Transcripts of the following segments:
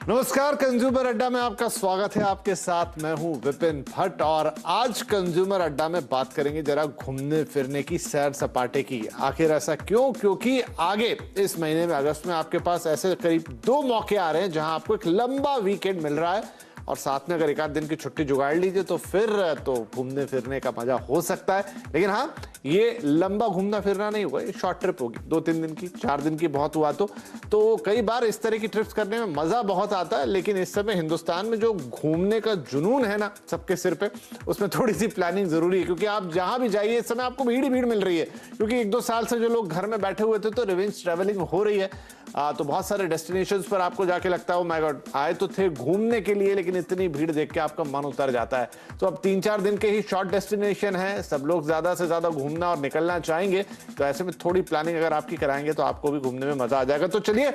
नमस्कार, कंज्यूमर अड्डा में आपका स्वागत है। आपके साथ मैं हूं विपिन भट्ट और आज कंज्यूमर अड्डा में बात करेंगे जरा घूमने फिरने की, सैर सपाटे की। आखिर ऐसा क्यों? क्योंकि आगे इस महीने में अगस्त में आपके पास ऐसे करीब 2 मौके आ रहे हैं जहां आपको एक लंबा वीकेंड मिल रहा है और साथ में अगर एक आध दिन की छुट्टी जुगाड़ लीजिए तो फिर तो घूमने फिरने का मजा हो सकता है। लेकिन हाँ, ये लंबा घूमना फिरना नहीं होगा, ये शॉर्ट ट्रिप होगी, 2-3 दिन की, 4 दिन की बहुत हुआ तो कई बार इस तरह की ट्रिप्स करने में मजा बहुत आता है। लेकिन इस समय हिंदुस्तान में जो घूमने का जुनून है ना सबके सिर पे, उसमें थोड़ी सी प्लानिंग जरूरी है। क्योंकि आप जहां भी जाइए इस समय आपको भीड़ ही भीड़ मिल रही है। क्योंकि 1-2 साल से जो लोग घर में बैठे हुए थे तो रिवेंज ट्रैवलिंग हो रही है। तो बहुत सारे डेस्टिनेशंस पर आपको जाके लगता है, ओ माय गॉड, आए तो थे घूमने के लिए लेकिन इतनी भीड़ देख के आपका मन उतर जाता है। तो अब 3-4 दिन के ही शॉर्ट डेस्टिनेशन है, सब लोग ज्यादा से ज्यादा घूमना और निकलना चाहेंगे। तो ऐसे में थोड़ी प्लानिंग अगर आपकी कराएंगे तो आपको भी घूमने में मजा आ जाएगा। तो चलिए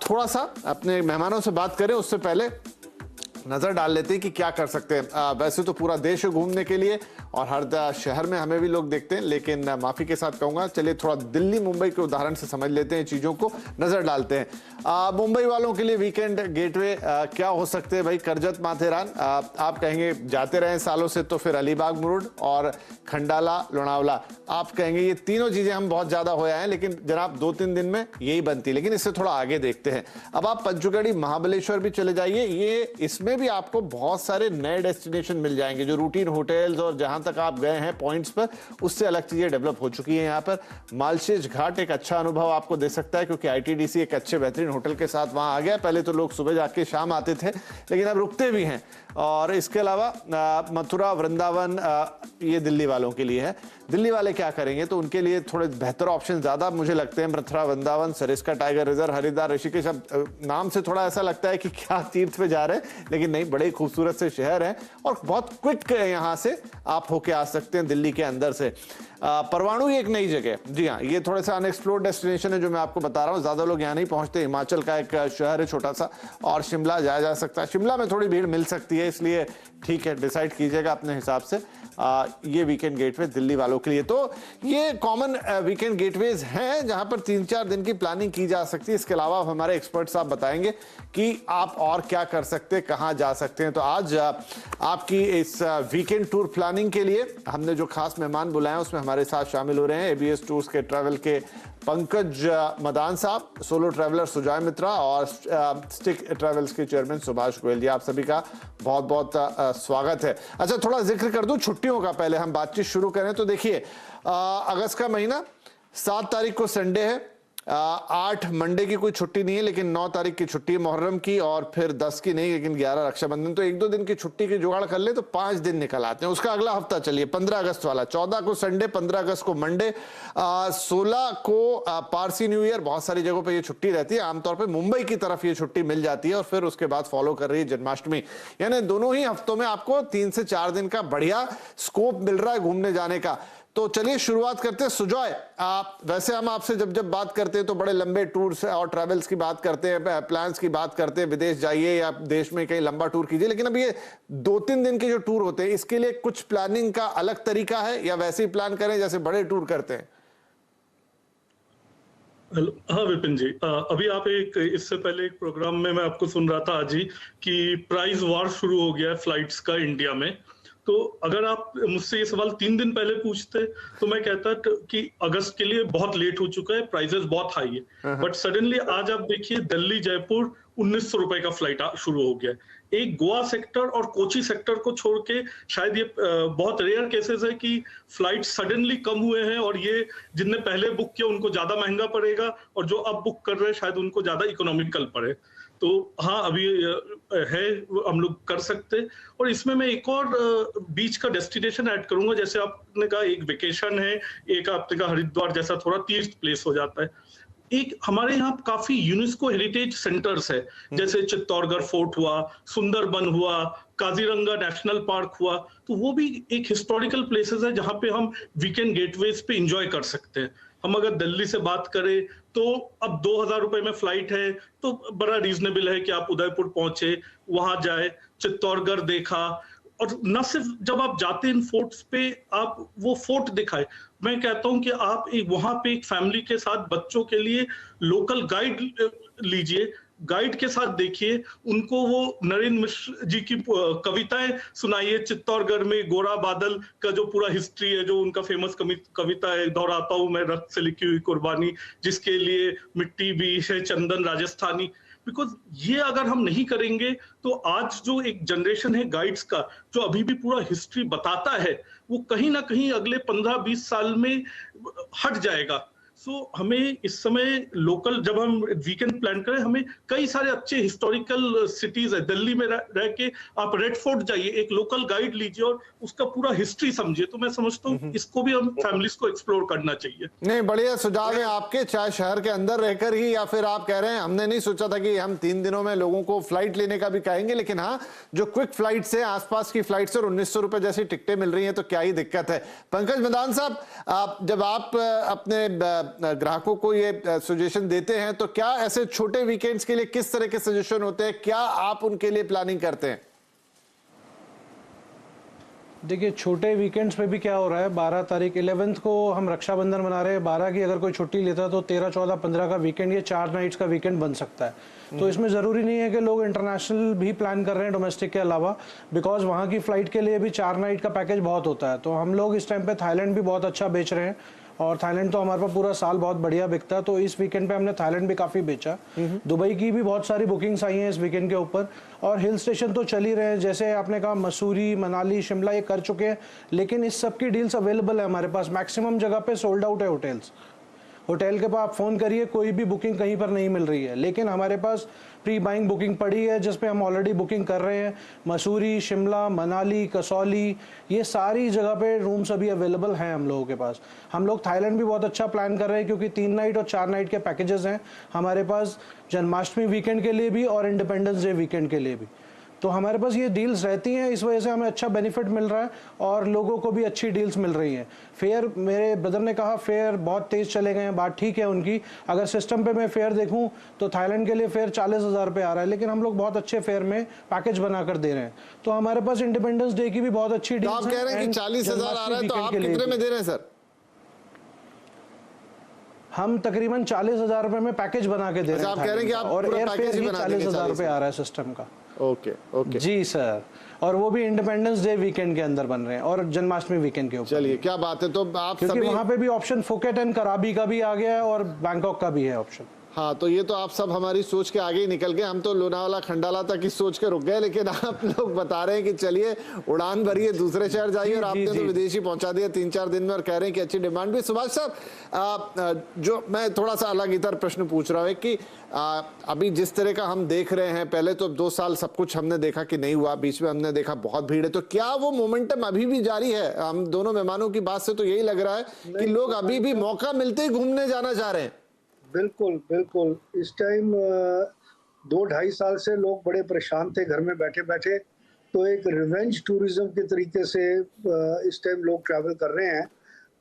थोड़ा सा अपने मेहमानों से बात करें, उससे पहले नजर डाल लेते हैं कि क्या कर सकते हैं। वैसे तो पूरा देश है घूमने के लिए और हर शहर में हमें भी लोग देखते हैं, लेकिन माफी के साथ कहूंगा, चलिए थोड़ा दिल्ली मुंबई के उदाहरण से समझ लेते हैं, चीजों को नजर डालते हैं। मुंबई वालों के लिए वीकेंड गेटवे क्या हो सकते हैं भाई? करजत माथेरान, आप कहेंगे जाते रहे सालों से तो फिर अलीबाग रोड और खंडाला लोनावला, आप कहेंगे ये तीनों चीजें हम बहुत ज्यादा हो आए हैं, लेकिन जनाब 2-3 दिन में यही बनती। लेकिन इससे थोड़ा आगे देखते हैं। अब आप पंचगढ़ी महाबलेश्वर भी चले जाइए, ये इसमें भी आपको बहुत सारे नए डेस्टिनेशन मिल जाएंगे। जो रूटीन होटल्स और जहां तक आप गए हैं पॉइंट्स पर, उससे अलग चीजें डेवलप हो चुकी हैं। यहाँ पर मालशेज घाट एक अच्छा अनुभव आपको दे सकता है, क्योंकि आईटीडीसी एक अच्छे बेहतरीन होटल के साथ वहां आ गया। पहले तो लोग सुबह जाके शाम आते थे, लेकिन अब रुकते भी हैं। और इसके अलावा मथुरा वृंदावन, ये दिल्ली वालों के लिए है। दिल्ली वाले क्या करेंगे तो उनके लिए थोड़े बेहतर ऑप्शन ज्यादा मुझे लगते हैं। Mathura Vrindavan, Sariska tiger reserve, Haridwar, Rishikesh. नाम से थोड़ा ऐसा लगता है कि क्या तीर्थ पे जा रहे हैं, लेकिन नहीं, बड़े खूबसूरत से शहर हैं और बहुत क्विक यहाँ से आप होके आ सकते हैं दिल्ली के अंदर से। परवाणु एक नई जगह, जी हाँ, ये थोड़ा सा अनएक्सप्लोर्ड डेस्टिनेशन है जो मैं आपको बता रहा हूँ। ज्यादा लोग यहाँ नहीं पहुंचते। हिमाचल का एक शहर है छोटा सा, और शिमला जाया जा सकता है। शिमला में थोड़ी भीड़ मिल सकती है, इसलिए ठीक है, डिसाइड कीजिएगा अपने हिसाब से। ये वीकेंड गेटवे दिल्ली वालों के लिए। तो ये कॉमन वीकेंड गेटवेज हैं जहां पर 3-4 दिन की प्लानिंग की जा सकती है। इसके अलावा हमारे एक्सपर्ट्स आप बताएंगे कि आप और क्या कर सकते हैं, कहां जा सकते हैं। तो आज आपकी इस वीकेंड टूर प्लानिंग के लिए हमने जो खास मेहमान बुलाए हैं उसमें हमारे साथ शामिल हो रहे हैं एबीएस टूर्स के ट्रैवल के पंकज मदान साहब, सोलो ट्रैवलर सुजय मित्रा और स्टिक ट्रैवल्स के चेयरमैन सुभाष गोयल जी। आप सभी का बहुत बहुत स्वागत है। अच्छा, थोड़ा जिक्र कर दूं छुट्टियों का, पहले हम बातचीत शुरू करें तो देखिए, अगस्त का महीना, 7 तारीख को संडे है, 8 मंडे की कोई छुट्टी नहीं है, लेकिन 9 तारीख की छुट्टी है मुहर्रम की, और फिर 10 की नहीं लेकिन 11 रक्षाबंधन। तो 1-2 दिन की छुट्टी की जुगाड़ कर ले तो 5 दिन निकल आते हैं। उसका अगला हफ्ता चलिए 15 अगस्त वाला, 14 को संडे, 15 अगस्त को मंडे, 16 को पारसी न्यू ईयर। बहुत सारी जगहों पे ये छुट्टी रहती है, आमतौर पे मुंबई की तरफ ये छुट्टी मिल जाती है, और फिर उसके बाद फॉलो कर रही है जन्माष्टमी। यानी दोनों ही हफ्तों में आपको 3 से 4 दिन का बढ़िया स्कोप मिल रहा है घूमने जाने का। तो चलिए शुरुआत करते हैं। सुजॉय, वैसे हम आपसे जब बात करते हैं तो बड़े लंबे टूर्स और ट्रैवल्स की बात करते हैं, प्लान्स की बात करते हैं, विदेश जाइए या देश में कहीं लंबा टूर कीजिए। लेकिन अब ये 2-3 दिन के जो टूर होते हैं, इसके लिए कुछ प्लानिंग का अलग तरीका है या वैसे ही प्लान करें जैसे बड़े टूर करते हैं? हाँ विपिन जी, अभी आप इससे पहले एक प्रोग्राम में मैं आपको सुन रहा था आज ही कि प्राइस वार शुरू हो गया है फ्लाइट्स का इंडिया में। तो अगर आप मुझसे ये सवाल 3 दिन पहले पूछते तो मैं कहता कि अगस्त के लिए बहुत लेट हो चुका है, प्राइसेस बहुत हाई है। बट सडनली आज आप देखिए, दिल्ली जयपुर 1900 रुपए का फ्लाइट शुरू हो गया है। एक गोवा सेक्टर और कोची सेक्टर को छोड़ के शायद ये बहुत रेयर केसेस है कि फ्लाइट सडनली कम हुए हैं, और ये जिनने पहले बुक किया उनको ज्यादा महंगा पड़ेगा, और जो अब बुक कर रहे हैं शायद उनको ज्यादा इकोनॉमिकल पड़े। तो हाँ, अभी है, हम लोग कर सकते। और इसमें मैं एक और बीच का डेस्टिनेशन ऐड करूंगा। जैसे आपने कहा एक वेकेशन है, एक आपने कहा हरिद्वार जैसा थोड़ा तीर्थ प्लेस हो जाता है। एक हमारे यहाँ काफी यूनेस्को हेरिटेज सेंटर्स है, जैसे चित्तौड़गढ़ फोर्ट हुआ, सुंदरबन हुआ, काजीरंगा नेशनल पार्क हुआ। तो वो भी एक हिस्टोरिकल प्लेसेस है जहाँ पे हम वीकेंड गेटवेज पे एंजॉय कर सकते हैं। हम अगर दिल्ली से बात करें तो अब 2000 रुपए में फ्लाइट है, तो बड़ा रीजनेबल है कि आप उदयपुर पहुंचे, वहां जाए, चित्तौड़गढ़ देखा, और न सिर्फ जब आप जाते हैं इन फोर्ट्स पे, आप वो फोर्ट दिखाए। मैं कहता हूं कि आप वहां पे एक फैमिली के साथ बच्चों के लिए लोकल गाइड लीजिए, गाइड के साथ देखिए, उनको वो नरेंद्र मिश्र जी की कविताएं सुनाइए। चित्तौड़गढ़ में गोरा बादल का जो पूरा हिस्ट्री है, जो उनका फेमस कविता है, दोहराता हूं मैं रक्त से लिखी हुई कुर्बानी, जिसके लिए मिट्टी भी है चंदन राजस्थानी। बिकॉज ये अगर हम नहीं करेंगे तो आज जो एक जनरेशन है गाइड्स का, जो अभी भी पूरा हिस्ट्री बताता है, वो कहीं ना कहीं अगले 15-20 साल में हट जाएगा। सो हमें इस समय लोकल, जब हम वीकेंड प्लान करें, हमें कई सारे अच्छे हिस्टोरिकल सिटीज है। दिल्ली में रह के आप रेड फोर्ट जाइए, एक लोकल गाइड लीजिए और उसका पूरा हिस्ट्री समझिए। तो मैं समझता हूँ इसको भी हम फैमिलीज को एक्सप्लोर करना चाहिए। नहीं, बढ़िया सुझाव है आपके, चाहे शहर के अंदर रहकर ही या फिर आप कह रहे हैं हमने नहीं सोचा था कि हम 3 दिनों में लोगों को फ्लाइट लेने का भी कहेंगे, लेकिन हाँ, जो क्विक फ्लाइट से आसपास की फ्लाइट से 1900 रुपए जैसी टिकटें मिल रही हैं तो क्या ही दिक्कत है। पंकज मदान साहब, जब आप अपने ग्राहकों को ये सजेशन देते हैं तो क्या ऐसे छोटे वीकेंड्स के लिए किस तरह के सजेशन होते हैं, क्या आप उनके लिए प्लानिंग करते हैं? देखिए, छोटे वीकेंड्स पे भी क्या हो रहा है, 12 तारीख 11th को हम रक्षाबंधन मना रहे हैं, 12 की अगर कोई छुट्टी लेता है तो 13, 14, 15 का वीकेंड, ये 4 नाइट्स का वीकेंड बन सकता है। तो इसमें ज़रूरी नहीं है कि लोग इंटरनेशनल भी प्लान कर रहे हैं डोमेस्टिक के अलावा, बिकॉज वहाँ की फ़्लाइट के लिए भी 4 नाइट का पैकेज बहुत होता है। तो हम लोग इस टाइम पे थाईलैंड भी बहुत अच्छा बेच रहे हैं, और थाईलैंड तो हमारे पास पूरा साल बहुत बढ़िया बिकता है, तो इस वीकेंड पे हमने थाईलैंड भी काफ़ी बेचा। दुबई की भी बहुत सारी बुकिंग्स आई हैं इस वीकेंड के ऊपर, और हिल स्टेशन तो चल ही रहे हैं, जैसे आपने कहा मसूरी, मनाली, शिमला, ये कर चुके हैं। लेकिन इस सब की डील्स अवेलेबल है हमारे पास, मैक्सिमम जगह पे सोल्ड आउट है होटल्स। होटल के पास आप फ़ोन करिए, कोई भी बुकिंग कहीं पर नहीं मिल रही है, लेकिन हमारे पास प्री बाइंग बुकिंग पड़ी है जिस पे हम ऑलरेडी बुकिंग कर रहे हैं। मसूरी, शिमला, मनाली, कसौली, ये सारी जगह पे रूम्स अभी अवेलेबल हैं हम लोगों के पास। हम लोग थाईलैंड भी बहुत अच्छा प्लान कर रहे हैं, क्योंकि 3 नाइट और 4 नाइट के पैकेजेस हैं हमारे पास, जन्माष्टमी वीकेंड के लिए भी और इंडिपेंडेंस डे वीकेंड के लिए भी। तो हमारे पास ये डील्स रहती हैं, इस वजह से हमें अच्छा बेनिफिट मिल रहा है और लोगों को भी अच्छी डील्स मिल रही हैं। फेयर, मेरे ब्रदर ने कहा फेयर बहुत तेज़ चले गए हैं, बात ठीक है उनकी। अगर सिस्टम पे मैं फेयर देखूं तो थाईलैंड के लिए फेयर 40,000 रुपये आ रहा है, लेकिन हम लोग बहुत अच्छे फेयर में पैकेज बनाकर दे रहे हैं। तो हमारे पास इंडिपेंडेंस डे की भी बहुत अच्छी डील्स आप कह रहे हैं कि 40,000 आ रहा है, तो आप कितने में दे रहे हैं सर? हम तकरीबन 40,000 रुपए में पैकेज बना के दे रहे हैं। आप कह रहे हैं कि आप और पूरा एयर पैकेज फेयर ही ही बना देंगे 40,000 रुपए आ रहा है सिस्टम का। ओके ओके जी सर, और वो भी इंडिपेंडेंस डे वीकेंड के अंदर बन रहे हैं और जन्माष्टमी वीकेंड के ऊपर। चलिए, क्या बात है। तो आप क्योंकि सभी, वहां पे भी ऑप्शन फुकेट एंड कराबी का भी आ गया है और बैंकॉक का भी है ऑप्शन। हाँ, तो ये तो आप सब हमारी सोच के आगे ही निकल गए। हम तो लोनावाला खंडाला तक ही सोच के रुक गए, लेकिन आप लोग बता रहे हैं कि चलिए उड़ान भरिए, दूसरे शहर जाइए, और आपने तो विदेशी पहुंचा दिया 3-4 दिन में, और कह रहे हैं कि अच्छी डिमांड भी। सुभाष साहब, जो मैं थोड़ा सा अलग इधर प्रश्न पूछ रहा हूँ कि अभी जिस तरह का हम देख रहे हैं, पहले तो 2 साल सब कुछ हमने देखा कि नहीं हुआ, बीच में हमने देखा बहुत भीड़ है, तो क्या वो मोमेंटम अभी भी जारी है? हम दोनों मेहमानों की बात से तो यही लग रहा है कि लोग अभी भी मौका मिलते ही घूमने जाना चाह रहे हैं। बिल्कुल बिल्कुल। इस टाइम 2-2.5 साल से लोग बड़े परेशान थे घर में बैठे बैठे, तो एक रिवेंज टूरिज्म के तरीके से इस टाइम लोग ट्रैवल कर रहे हैं।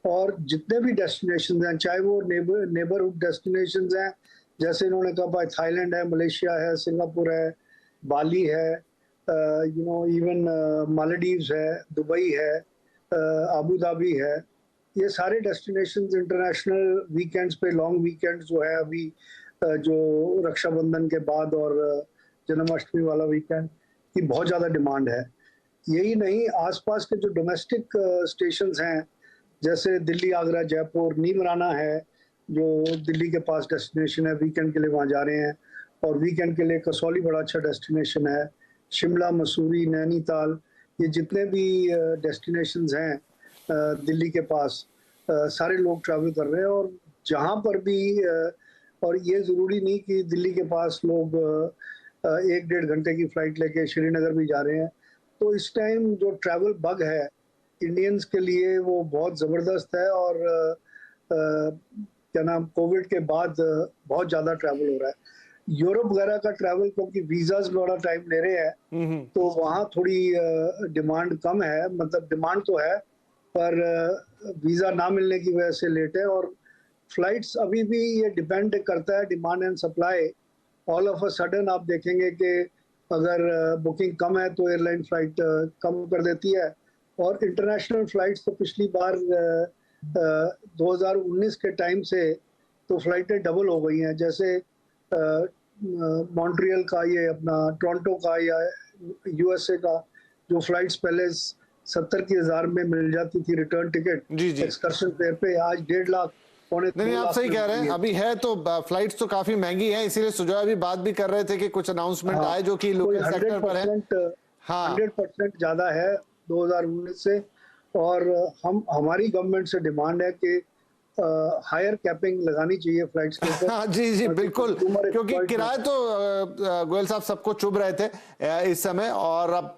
और जितने भी डेस्टिनेशन हैं, चाहे वो नेबरहुड डेस्टिनेशन हैं, जैसे इन्होंने कहा भाई थाईलैंड है, मलेशिया है, सिंगापुर है, बाली है, इवन मालदीव्स है, दुबई है, अबू धाबी है, ये सारे डेस्टिनेशंस इंटरनेशनल वीकेंड्स पे, लॉन्ग वीकेंड्स जो है अभी, जो रक्षाबंधन के बाद और जन्माष्टमी वाला वीकेंड की बहुत ज़्यादा डिमांड है। यही नहीं, आसपास के जो डोमेस्टिक स्टेशंस हैं, जैसे दिल्ली, आगरा, जयपुर, नीमराना है जो दिल्ली के पास डेस्टिनेशन है, वीकेंड के लिए वहाँ जा रहे हैं। और वीकेंड के लिए कसौली बड़ा अच्छा डेस्टिनेशन है, शिमला, मसूरी, नैनीताल, ये जितने भी डेस्टिनेशंस हैं दिल्ली के पास, सारे लोग ट्रैवल कर रहे हैं। और जहाँ पर भी, और ये ज़रूरी नहीं कि दिल्ली के पास लोग 1-1.5 घंटे की फ़्लाइट लेके श्रीनगर भी जा रहे हैं। तो इस टाइम जो ट्रैवल बग है इंडियंस के लिए, वो बहुत ज़बरदस्त है। और क्या नाम, कोविड के बाद बहुत ज़्यादा ट्रैवल हो रहा है। यूरोप वगैरह का ट्रैवल, क्योंकि वीज़ाज बड़ा टाइम ले रहे हैं, तो वहाँ थोड़ी डिमांड कम है। मतलब डिमांड तो है, पर वीज़ा ना मिलने की वजह से लेट है। और फ्लाइट्स अभी भी, ये डिपेंड करता है demand and supply. All of a sudden आप देखेंगे कि अगर बुकिंग कम है तो एयरलाइन फ्लाइट कम कर देती है। और इंटरनेशनल फ्लाइट्स तो पिछली बार 2019 के टाइम से तो फ्लाइटें डबल हो गई हैं। जैसे मॉन्ट्रियल का, ये अपना टोरंटो का या यूएसए का जो फ्लाइट्स पहले 70 की हजार में मिल जाती थी रिटर्न टिकट जी, जी। एक्सकर्शन फेयर पे, आज 1.5 लाख पौने 2 नहीं, आप लाख सही में कह रहे हैं। मिलती है। अभी है तो फ्लाइट्स तो काफी महंगी है, इसीलिए सुजॉय भी बात भी कर रहे थे कि कुछ अनाउंसमेंट आए जो कि लोकल सेक्टर पर है। 100% ज्यादा है 2019 से। और हमारी गवर्नमेंट से डिमांड है कि हायर कैपिंग लगानी चाहिए फ्लाइट्स के ऊपर। हाँ जी जी बिल्कुल, consumer क्योंकि exploit किराए तो गोयल साहब सबको चुभ रहे थे इस समय। और अब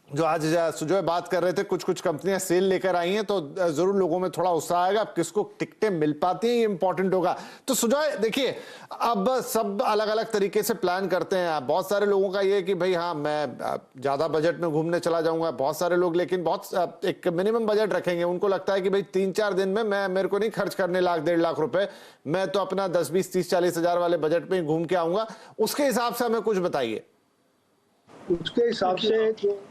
जो आज सुजॉय बात कर रहे थे, कुछ कुछ कंपनियां सेल लेकर आई हैं तो जरूर लोगों में थोड़ा उत्साह आएगा। अब किसको टिकटें मिल पाती हैं ये इंपॉर्टेंट होगा। तो सुजॉय देखिए, अब सब अलग अलग तरीके से प्लान करते हैं। बहुत सारे लोगों का ये है कि भाई हाँ मैं ज्यादा बजट में घूमने चला जाऊंगा, बहुत सारे लोग लेकिन बहुत एक मिनिमम बजट रखेंगे। उनको लगता है कि भाई 3-4 दिन में मेरे को नहीं खर्च करने 1-1.5 लाख रुपए, मैं तो अपना 10, 20, 30, 40 हजार वाले बजट में घूम के आऊंगा। उसके हिसाब से हमें कुछ बताइए। उसके हिसाब से जो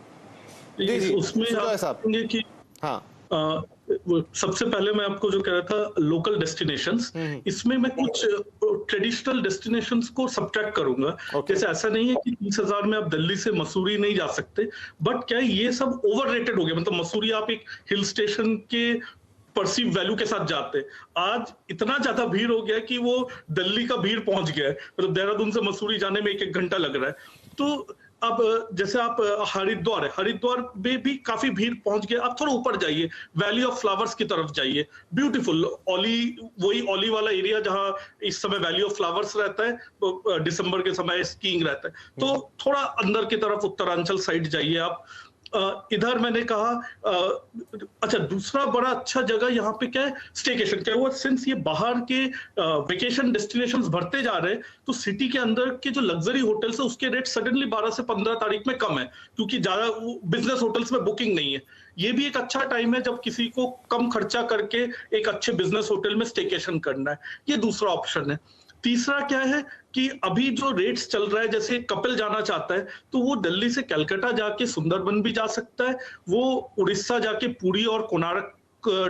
जी जी उसमें सुजॉय आप साहब। कहेंगे कि हाँ सबसे पहले मैं आपको जो कह रहा था लोकल डेस्टिनेशंस, इसमें मैं कुछ ट्रेडिशनल डेस्टिनेशंस को सब्ट्रैक्ट करूंगा। जैसे ऐसा नहीं है कि 30,000 में आप दिल्ली से मसूरी नहीं जा सकते, बट क्या है ये सब ओवररेटेड हो गया। मतलब मसूरी आप एक हिल स्टेशन के परसीव वैल्यू के साथ जाते, आज इतना ज्यादा भीड़ हो गया कि वो दिल्ली का भीड़ पहुंच गया है। मतलब देहरादून से मसूरी जाने में 1-1 घंटा लग रहा है। तो अब जैसे आप हरिद्वार में भी काफी भीड़ पहुंच गया। आप थोड़ा ऊपर जाइए, वैली ऑफ फ्लावर्स की तरफ जाइए, ब्यूटीफुल वही ओली वाला एरिया जहां इस समय वैली ऑफ फ्लावर्स रहता है, दिसंबर के समय स्कीइंग रहता है। तो थोड़ा अंदर की तरफ उत्तरांचल साइड जाइए आप। इधर मैंने कहा अच्छा, दूसरा बड़ा अच्छा जगह यहाँ पे क्या है, स्टेकेशन। क्या हुआ, सिंस ये बाहर के वेकेशन डेस्टिनेशंस बढ़ते जा रहे हैं, तो सिटी के अंदर के जो लग्जरी होटल्स है उसके रेट सडनली 12 से 15 तारीख में कम है, क्योंकि ज्यादा बिजनेस होटल्स में बुकिंग नहीं है। ये भी एक अच्छा टाइम है जब किसी को कम खर्चा करके एक अच्छे बिजनेस होटल में स्टेकेशन करना है। ये दूसरा ऑप्शन है। तीसरा क्या है कि अभी जो रेट्स चल रहा है, जैसे कपिल जाना चाहता है तो वो दिल्ली से कलकत्ता जाके सुंदरबन भी जा सकता है, वो उड़ीसा जाके पुरी और कोणार्क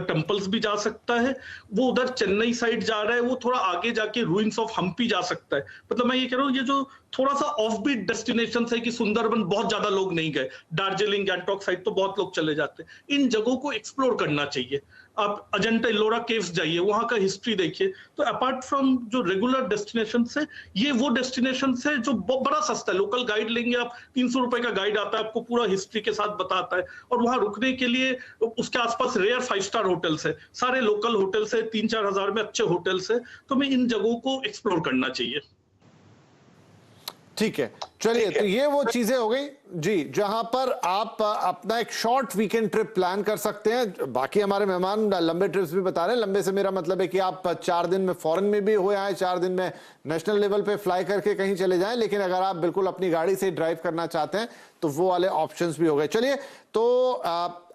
टेम्पल्स भी जा सकता है, वो उधर चेन्नई साइड जा रहा है, वो थोड़ा आगे जाके रूइंस ऑफ हम्पी जा सकता है। मतलब मैं ये कह रहा हूँ, ये जो थोड़ा सा ऑफ बीट डेस्टिनेशन है कि सुंदरबन बहुत ज्यादा लोग नहीं गए, दार्जिलिंग गैंगटॉक साइड तो बहुत लोग चले जाते हैं, इन जगहों को एक्सप्लोर करना चाहिए। आप अजंता इलोरा केव्स जाइए, वहां का हिस्ट्री देखिए। तो अपार्ट फ्रॉम जो रेगुलर डेस्टिनेशन है, ये वो डेस्टिनेशन है जो बड़ा सस्ता है। लोकल गाइड लेंगे आप, 300 रुपए का गाइड आता है, आपको पूरा हिस्ट्री के साथ बताता है। और वहां रुकने के लिए उसके आसपास रेयर 5 स्टार होटल्स है, सारे लोकल होटल्स है, 3-4 हजार में अच्छे होटल्स है। तो मैं इन जगहों को एक्सप्लोर करना चाहिए। ठीक है, चलिए, तो ये वो चीजें हो गई जी जहां पर आप अपना एक शॉर्ट वीकेंड ट्रिप प्लान कर सकते हैं। बाकी हमारे मेहमान लंबे ट्रिप्स भी बता रहे हैं। लंबे से मेरा मतलब है कि आप 4 दिन में फॉरेन में भी हो आए, 4 दिन में नेशनल लेवल पे फ्लाई करके कहीं चले जाएं। लेकिन अगर आप बिल्कुल अपनी गाड़ी से ड्राइव करना चाहते हैं तो वो वाले ऑप्शंस भी हो गए। चलिए, तो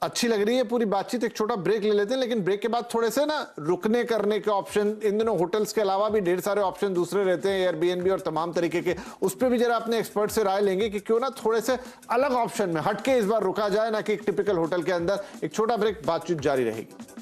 अच्छी लग रही है पूरी बातचीत। एक छोटा ब्रेक ले लेते हैं, लेकिन ब्रेक के बाद थोड़े से ना रुकने करने के ऑप्शन, इन दिनों होटल्स के अलावा भी ढेर सारे ऑप्शन दूसरे रहते हैं, एयरबीएनबी और तमाम तरीके के। उस पर भी जरा अपने एक्सपर्ट से राय लेंगे कि क्यों ना थोड़े से अलग ऑप्शन में हटके इस बार रुका जाए, ना कि एक टिपिकल होटल के अंदर। एक छोटा ब्रेक, बातचीत जारी रहेगी।